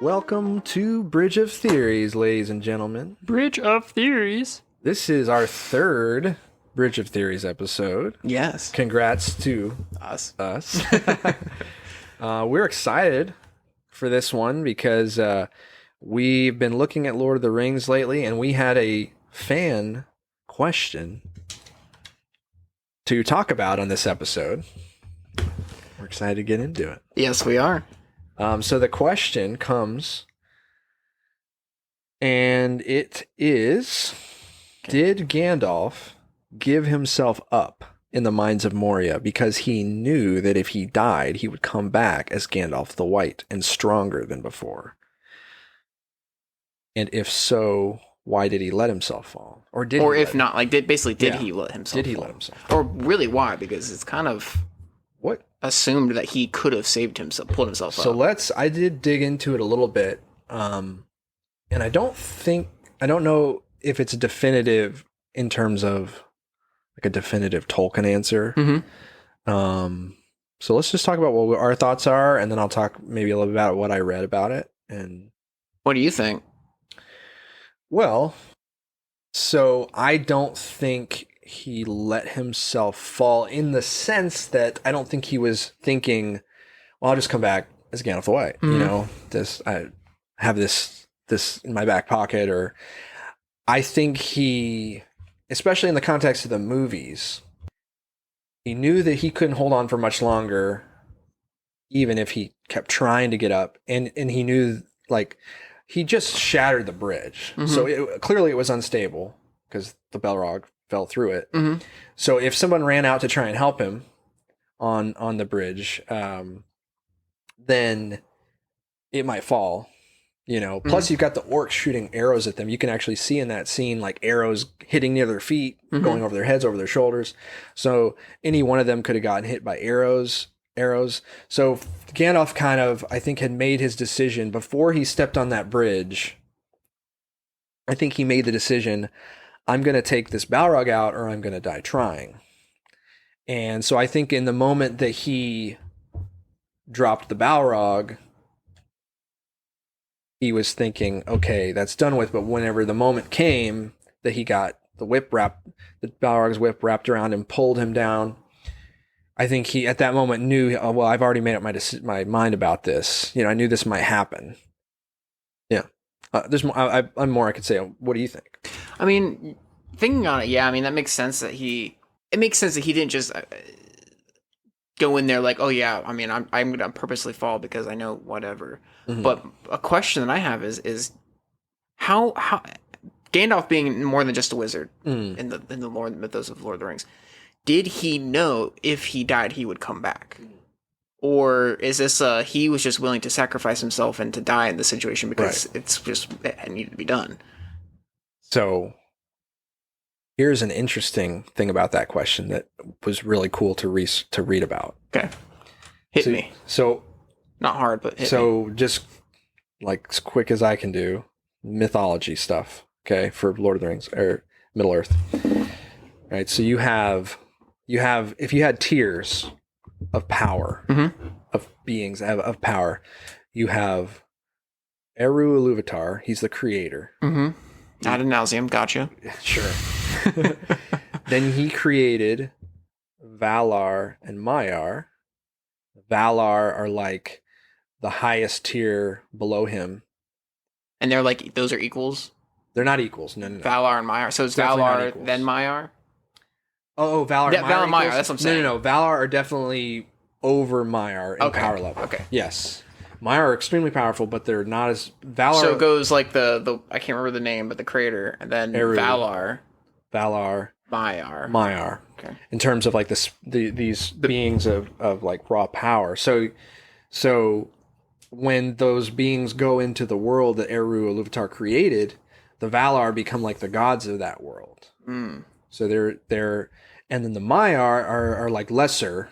Welcome to Bridge of Theories, ladies and gentlemen. Bridge of Theories. This is our third Bridge of Theories episode. Yes. Congrats to Us. We're excited for this one because we've been looking at Lord of the Rings lately, and we had a fan question to talk about on this episode. We're excited to get into it. Yes, we are. So the question comes, and it is, did Gandalf give himself up in the Mines of Moria because he knew that if he died, he would come back as Gandalf the White and stronger than before? And if so, why did he let himself fall? Or did Or he if not, like, did Yeah. he let himself Did he fall? let himself fall? Or really why? Because it's kind of What? assumed that he could have saved himself, pulled himself So up. I did dig into it a little bit. And I don't know if it's definitive in terms of like a definitive Tolkien answer. Mm-hmm. So let's just talk about what our thoughts are, and then I'll talk maybe a little bit about what I read about it. And What do you think? well, so I don't think he let himself fall in the sense that I don't think he was thinking, well, I'll just come back as Gandalf the White. Mhm. You know, I have this in my back pocket, or I think he, especially in the context of the movies, he knew that he couldn't hold on for much longer, even if he kept trying to get up, and he knew, like, he just shattered the bridge. Mhm. So clearly it was unstable because the Balrog fell through it. Mm-hmm. So if someone ran out to try and help him on the bridge, then it might fall. You know, plus you've got the orcs shooting arrows at them. You can actually see in that scene, like, arrows hitting near their feet, going over their heads, over their shoulders. So any one of them could have gotten hit by arrows. So Gandalf kind of, I think, had made his decision before he stepped on that bridge. I think he made the decision, I'm going to take this Balrog out or I'm going to die trying. And so I think in the moment that he dropped the Balrog, he was thinking, okay, that's done with. But whenever the moment came that he got the Balrog's whip wrapped around him, pulled him down, I think he at that moment knew, oh, well, I've already made up my mind about this. You know, I knew this might happen. Yeah. There's more. I'm more I could say. What do you think? I mean, thinking on it, yeah, I mean, that makes sense that it makes sense that he didn't just go in there like, oh yeah, I mean, I'm going to purposely fall because I know whatever. Mm-hmm. But a question that I have is how Gandalf being more than just a wizard in the Lord mythos of Lord of the Rings, did he know if he died he would come back? Or is this he was just willing to sacrifice himself and to die in this situation because it needed to be done? So here's an interesting thing about that question that was really cool to read about. Okay. Hit me. So not hard, but hit me. Just like as quick as I can do, mythology stuff, okay, for Lord of the Rings or Middle Earth. Right, so you have if you had tiers of power, of beings of power, you have Eru Iluvatar, he's the creator. Ad nauseam, gotcha. Sure. Then he created Valar and Maiar. Valar are like the highest tier below him. And they're like, those are equals? They're not equals. No. Valar and Maiar. So it's Definitely Valar, then Maiar? Oh, Valar and Maiar. Valar and Maiar, that's what I'm saying. No. Valar are definitely over Maiar in power level. Okay. Yes. Maiar are extremely powerful, but they're not as... Valar... So it goes like the I can't remember the name, but the creator, and then Eru. Valar, Maiar. Okay. In terms of like these beings of like raw power. So when those beings go into the world that Eru Iluvatar created, the Valar become like the gods of that world. So they're and then the Maiar are like lesser,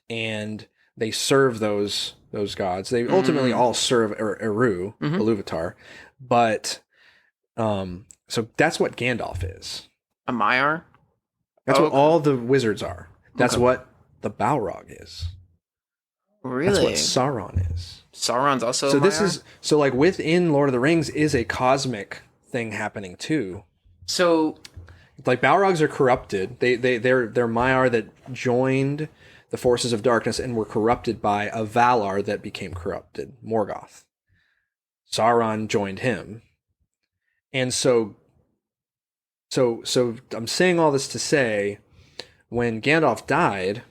and they serve those gods. They ultimately all serve Eru Iluvatar, but so that's what Gandalf is. A Maiar? That's what all the wizards are. That's what the Balrog is. Really? That's what Sauron is. Sauron's also So a this Maiar? is so like within Lord of the Rings is a cosmic thing happening too. So Like Balrogs are corrupted. They're Maiar that joined the forces of darkness and were corrupted by a Valar that became corrupted, Morgoth. Sauron joined him. And so I'm saying all this to say, when Gandalf died,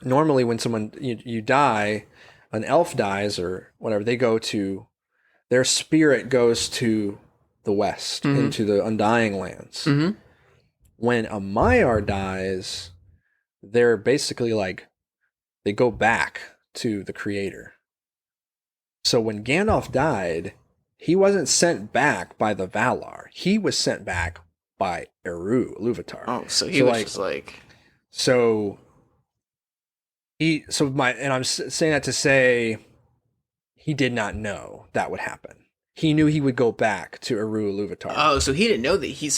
normally when someone you die, an elf dies or whatever, they go to their spirit goes to the west, into the Undying Lands. Mhm. When a Maiar dies, they're basically like they go back to the creator. So when Gandalf died, he wasn't sent back by the Valar. He was sent back by Eru, Ilúvatar. Oh, so he was just like so I'm saying that to say he did not know that would happen. He knew he would go back to Eru, Ilúvatar. Oh, so he didn't know that he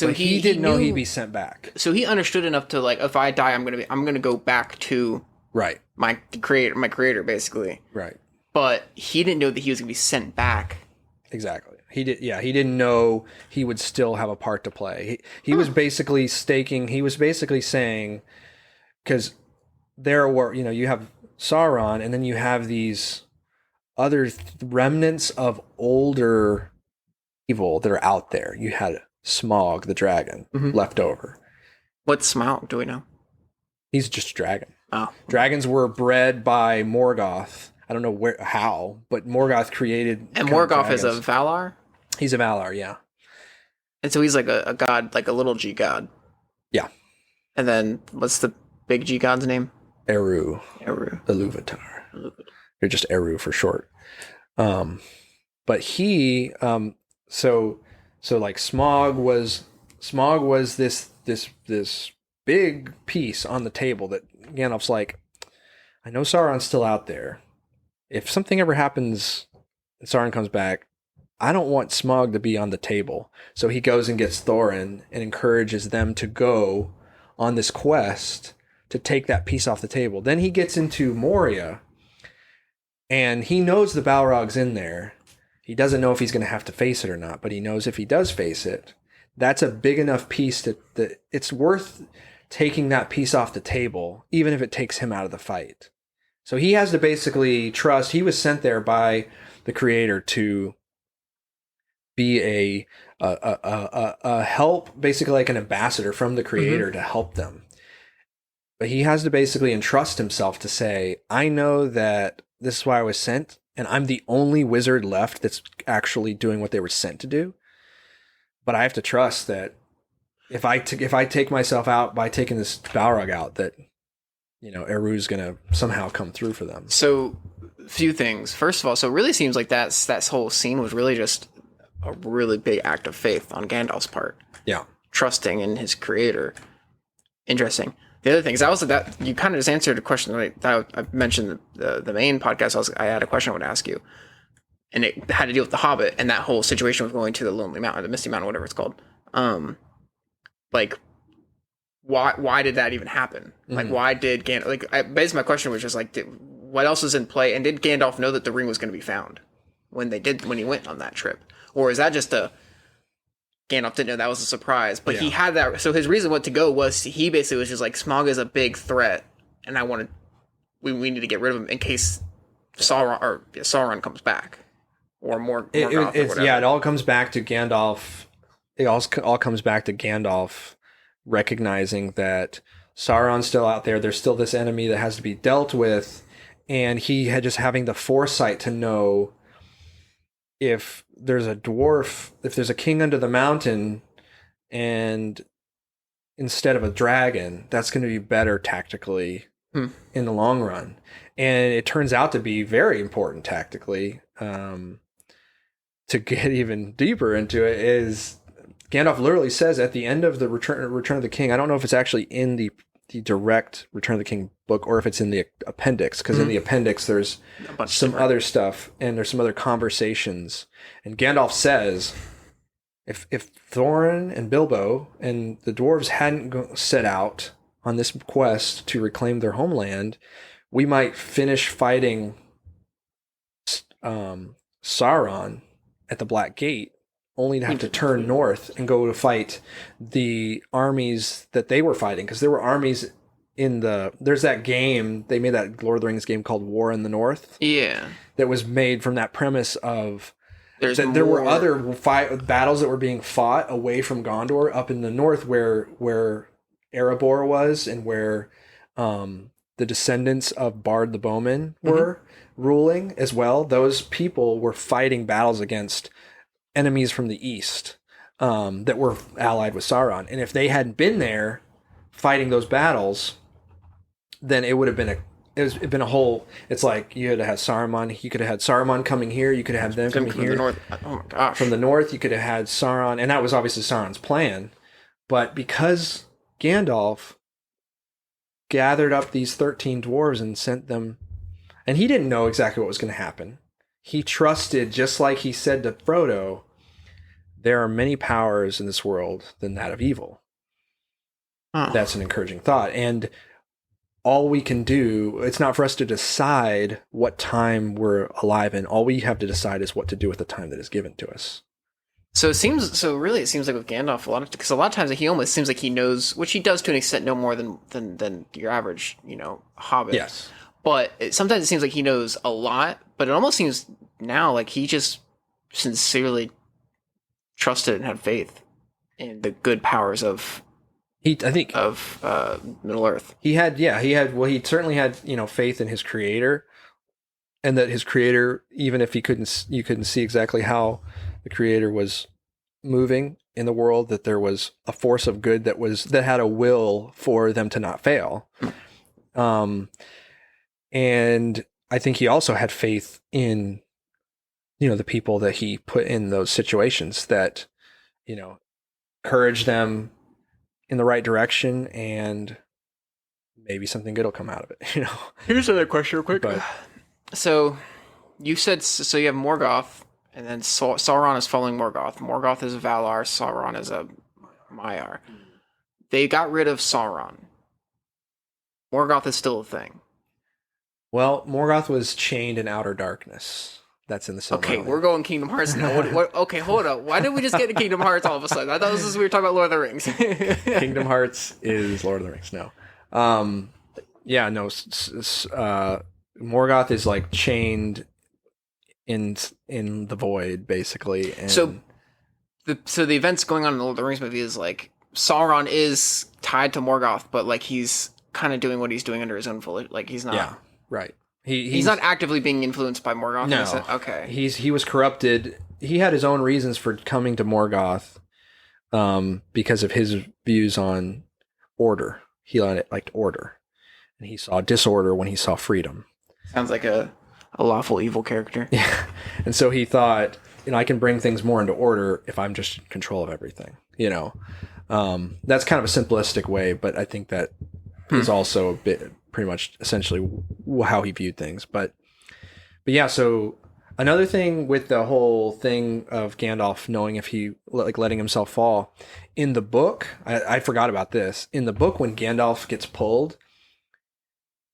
didn't know he'd be sent back. So he understood enough to like, if I die, I'm gonna go back to Right. my creator, basically. Right. But he didn't know that he was gonna be sent back. Exactly. He didn't know he would still have a part to play. He was basically saying, because there were, you have Sauron and then you have these other remnants of older evil that are out there. You had Smaug the dragon left over. What's Smaug? Do we know? He's just a dragon. Oh. Dragons were bred by Morgoth. I don't know how, but Morgoth created. And Morgoth is a Valar? He's a Valar, yeah. And so he's like a god, like a little G god. Yeah. And then what's the big G god's name? Eru. Eru. Ilúvatar. Or just Eru for short. But he, so like Smaug was this big piece on the table that Gandalf's like, I know Sauron's still out there. If something ever happens and Sauron comes back, I don't want Smaug to be on the table. So he goes and gets Thorin and encourages them to go on this quest to take that piece off the table. Then he gets into Moria and he knows the Balrog's in there. He doesn't know if he's going to have to face it or not, but he knows if he does face it, that's a big enough piece that it's worth taking that piece off the table, even if it takes him out of the fight. So he has to basically trust. He was sent there by the creator to be a help, basically like an ambassador from the creator to help them. But he has to basically entrust himself to say, I know that this is why I was sent, and I'm the only wizard left that's actually doing what they were sent to do. But I have to trust that if I take myself out by taking this Balrog out, that Eru's gonna somehow come through for them. So, few things. First of all, so it really seems like that whole scene was really just a really big act of faith on Gandalf's part. Yeah, trusting in his creator. Interesting. The other thing is, that you kind of just answered a question that I mentioned the main podcast. I had a question I would ask you, and it had to deal with the Hobbit and that whole situation with going to the Lonely Mountain, the Misty Mountain, whatever it's called. Like, why did that even happen? Like, why did Gandalf? Basically, my question was just like, what else is in play? And did Gandalf know that the ring was going to be found when he went on that trip, or is that just Gandalf didn't know that was a surprise, but he had that. So his reason to go was he basically was just like, Smaug is a big threat, and we need to get rid of him in case Sauron comes back, or more. It all comes back to Gandalf. It all comes back to Gandalf recognizing that Sauron's still out there. There's still this enemy that has to be dealt with, and he had just having the foresight to know if there's a dwarf, if there's a king under the mountain, and instead of a dragon, that's going to be better tactically in the long run. And it turns out to be very important tactically. To get even deeper into it, is Gandalf literally says at the end of the Return of the King, I don't know if it's actually in the direct Return of the King book or if it's in the appendix, because in the appendix there's some other stuff and there's some other conversations, and Gandalf says if Thorin and Bilbo and the dwarves hadn't set out on this quest to reclaim their homeland, we might finish fighting Sauron at the Black Gate, only to have to turn north and go to fight the armies that they were fighting, because there were armies there's that game, they made that Lord of the Rings game called War in the North. Yeah. That was made from that premise of there were other battles that were being fought away from Gondor up in the north where Erebor was, and where the descendants of Bard the Bowman were ruling as well. Those people were fighting battles against enemies from the east that were allied with Sauron. And if they hadn't been there fighting those battles, then it would have been a whole. It's like you could have had Saruman. You could have had Saruman coming here. You could have had them coming from here. the north. Oh my gosh! From the north, you could have had Sauron, and that was obviously Sauron's plan. But because Gandalf gathered up these 13 dwarves and sent them, and he didn't know exactly what was going to happen. He trusted, just like he said to Frodo, there are many powers in this world than that of evil. Oh. That's an encouraging thought. And all we can do, it's not for us to decide what time we're alive in. All we have to decide is what to do with the time that is given to us. So it seems like with Gandalf because a lot of times he almost seems like he knows, which he does to an extent, no more than your average, hobbit. Yes. But sometimes it seems like he knows a lot, but it almost seems now like he just sincerely trusted and had faith in the good powers of Middle Earth. He certainly had, faith in his creator, and that his creator, even if you couldn't see exactly how the creator was moving in the world, that there was a force of good that had a will for them to not fail. And I think he also had faith in, the people that he put in those situations that, encourage them in the right direction, and maybe something good will come out of it. Here's another question real quick. So you said, so you have Morgoth, and then Sauron is following Morgoth. Morgoth is a Valar, Sauron is a Maiar. They got rid of Sauron. Morgoth is still a thing. Well, Morgoth was chained in outer darkness. That's in the Silmarillion. Okay, we're going Kingdom Hearts now. Okay, hold up. Why did we just get to Kingdom Hearts all of a sudden? I thought we were talking about Lord of the Rings. Kingdom Hearts is Lord of the Rings. No. Morgoth is like chained in the void, basically. And so the events going on in the Lord of the Rings movie is like Sauron is tied to Morgoth, but like he's kind of doing what he's doing under his own volition. Like he's not. Yeah, right. He's not actively being influenced by Morgoth. No. Okay. He was corrupted. He had his own reasons for coming to Morgoth, because of his views on order. He liked order, and he saw disorder when he saw freedom. Sounds like a lawful evil character. Yeah, and so he thought, I can bring things more into order if I'm just in control of everything. That's kind of a simplistic way, but I think that is also a bit. Pretty much essentially how he viewed things. But yeah, so another thing with the whole thing of Gandalf knowing if he letting himself fall in the book, I forgot about this. In the book, when Gandalf gets pulled,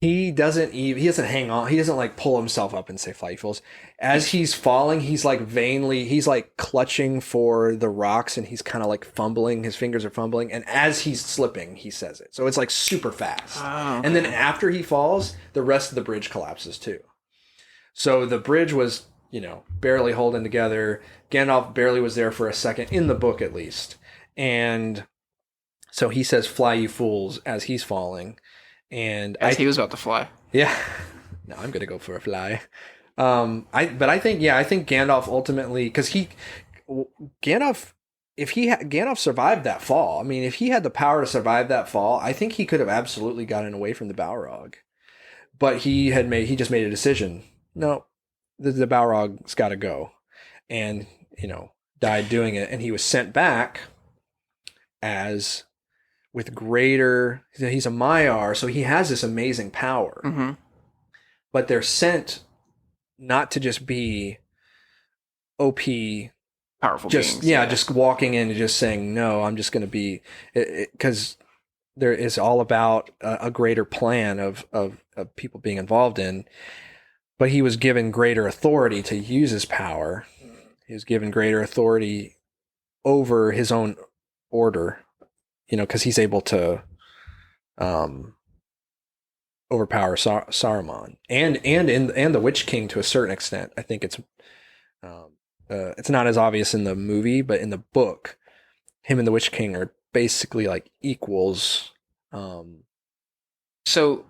he doesn't hang on. He doesn't pull himself up and say fly, fools. As he's falling, he's he's clutching for the rocks, and he's kind of fumbling. His fingers are fumbling. And as he's slipping, he says it. So it's super fast. Oh, okay. And then after he falls, the rest of the bridge collapses too. So the bridge was, barely holding together. Gandalf barely was there for a second, in the book at least. And so he says, fly, you fools, as he's falling. And he was about to fly. Yeah. No, I'm gonna go for a fly. I think Gandalf ultimately, because Gandalf survived that fall. I mean, if he had the power to survive that fall, I think he could have absolutely gotten away from the Balrog. But he just made a decision. No, the Balrog's got to go, and died doing it. And he was sent back as. With greater, he's a Maiar, so he has this amazing power. Mm-hmm. But they're sent not to just be OP, powerful beings. Just walking in and just saying, no, I'm just going to be, because there is all about a greater plan of people being involved in. But he was given greater authority to use his power. He was given greater authority over his own order, because he's able to overpower Saruman and the Witch King to a certain extent. I think it's not as obvious in the movie, but in the book, him and the Witch King are basically like equals. So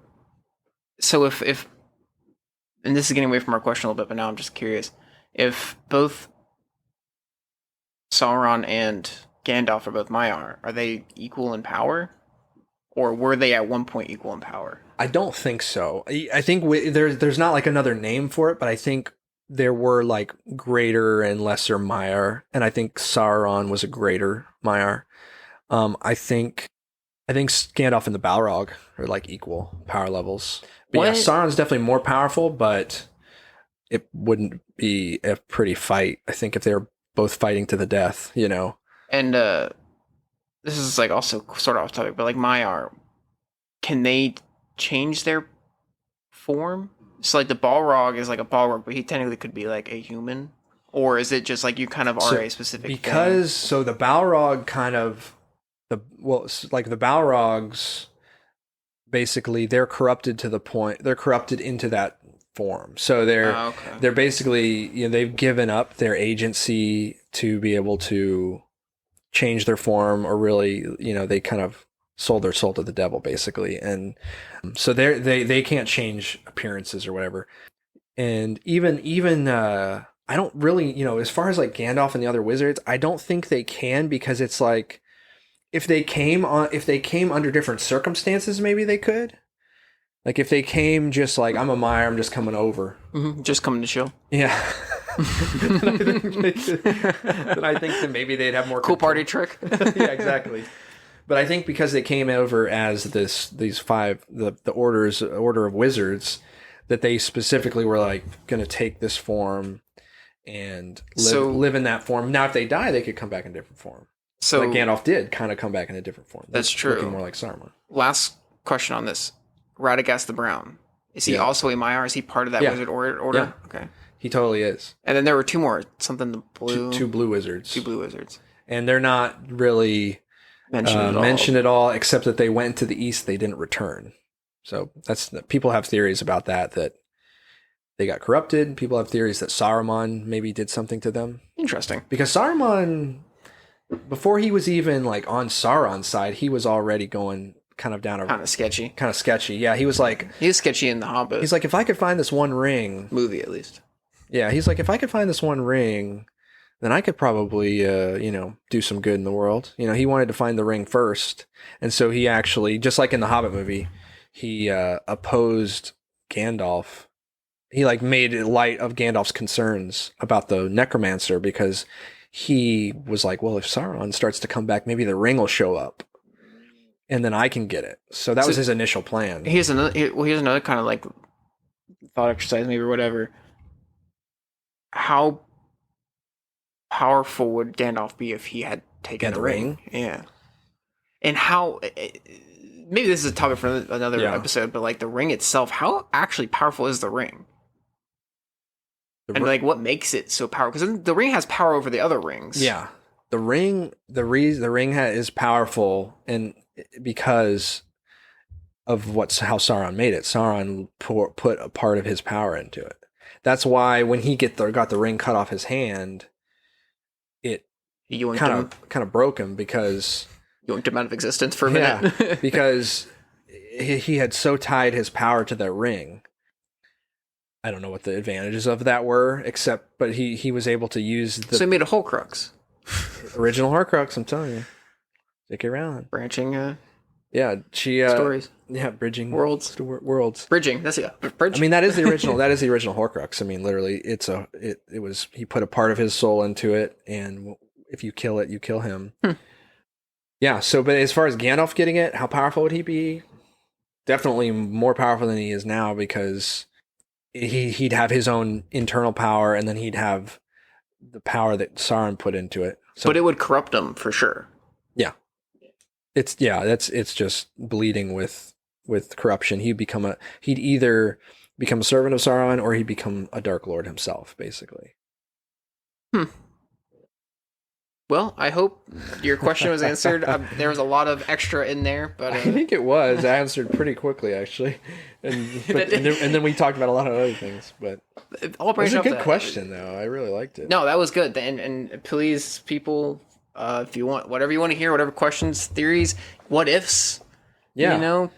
if and this is getting away from our question a little bit, but now I'm just curious if both Sauron and Gandalf are both Maiar, are they equal in power, or were they at one point equal in power? I don't think so. I think there's not like another name for it, but I think there were like greater and lesser Maiar, and I think Sauron was a greater Maiar. I think Gandalf and the Balrog are like equal power levels. But yeah, Sauron's definitely more powerful, but it wouldn't be a pretty fight, I think, if they were both fighting to the death, And this is like also sort of off topic, but like Maiar, can they change their form? So like the Balrog is like a Balrog, but he technically could be like a human, or is it just like you kind of are a specific thing? So the Balrog the Balrogs basically they're corrupted into that form. So they're basically they've given up their agency to be able to change their form, or really they kind of sold their soul to the devil basically, and so they can't change appearances or whatever. And even I don't really as far as like Gandalf and the other wizards, I don't think they can, because it's like if they came under different circumstances, maybe they could. Like if they came just like, I'm a Maiar, I'm just coming over. Mm-hmm. Just coming to chill. Yeah. then I think that maybe they'd have more cool control. Party trick. Yeah, exactly. But I think because they came over as these five, the order of wizards, that they specifically were like going to take this form and live in that form. Now, if they die, they could come back in a different form. So like Gandalf did kind of come back in a different form. That's true. Looking more like Saruman. Last question on this. Radagast the Brown. Is he also a Maiar? Is he part of that wizard order? Yeah. Okay. He totally is. And then there were two more. Something the blue. Two blue wizards. Two blue wizards. And they're not really mentioned at all, except that they went to the east. They didn't return. So people have theories about that they got corrupted. People have theories that Saruman maybe did something to them. Interesting. Because Saruman, before he was even like on Sauron's side, he was already going kind of down a... Kind of sketchy. Yeah, he was like... He was sketchy in The Hobbit. He's like, if I could find this one ring... Movie, at least. Yeah, he's like, if I could find this one ring, then I could probably, do some good in the world. He wanted to find the ring first. And so he actually, just like in the Hobbit movie, he opposed Gandalf. He like made light of Gandalf's concerns about the necromancer, because he was like, well, if Sauron starts to come back, maybe the ring will show up and then I can get it. So that was his initial plan. Here's another kind of like thought exercise, maybe, or whatever. How powerful would Gandalf be if he had taken the ring? Yeah. And how, maybe this is a topic for another episode, but like the ring itself, how actually powerful is the ring? And like what makes it so powerful? Because the ring has power over the other rings. Yeah. The ring is powerful, and because of how Sauron made it. Sauron put a part of his power into it. That's why when he got the ring cut off his hand, it kind of broke him, because yoinked him out of existence for a minute. Yeah, because he had so tied his power to that ring. I don't know what the advantages of that were, but he was able to use So he made a Horcrux. Original Horcrux, I'm telling you. Stick around. Branching. Yeah, stories. Yeah, bridging worlds. Bridging. That's bridge. I mean, that is the original. That is the original Horcrux. I mean, literally, he put a part of his soul into it, and if you kill it, you kill him. Yeah. So, but as far as Gandalf getting it, how powerful would he be? Definitely more powerful than he is now, because he'd have his own internal power, and then he'd have the power that Sauron put into it. So, but it would corrupt him for sure. Yeah. it's just bleeding with corruption. He'd either become a servant of Sauron or he'd become a Dark Lord himself, basically. Well, I hope your question was answered. There was a lot of extra in there, but I think it was answered pretty quickly, actually, and then we talked about a lot of other things. But it was a good question, though. I really liked it. No, that was good. And please, people, if you want whatever you want to hear, whatever questions, theories, what ifs. Yeah, you know,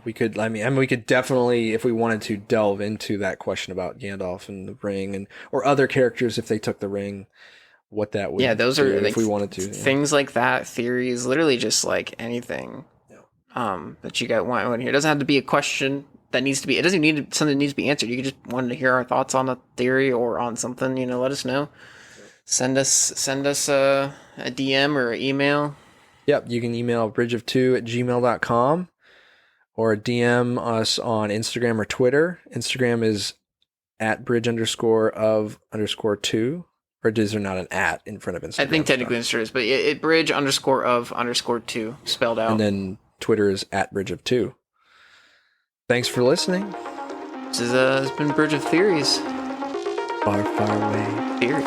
we could. I mean, we could definitely, if we wanted to, delve into that question about Gandalf and the ring, or other characters if they took the ring. What that would those are if we wanted to things like that, theories, literally just like anything that you got want here. It doesn't have to be a question that needs to be, it doesn't need something that needs to be answered. You could just want to hear our thoughts on a theory or on something, let us know. Send us a DM or an email. Yep, you can email bridgeof2@gmail.com or DM us on Instagram or Twitter. Instagram is @bridge_of_2. Or is there not an @ in front of Instagram? I think technically there is, but it bridge_of_2 spelled out. And then Twitter is @bridgeof2. Thanks for listening. This has been Bridge of Theories. Far, far away. Theory.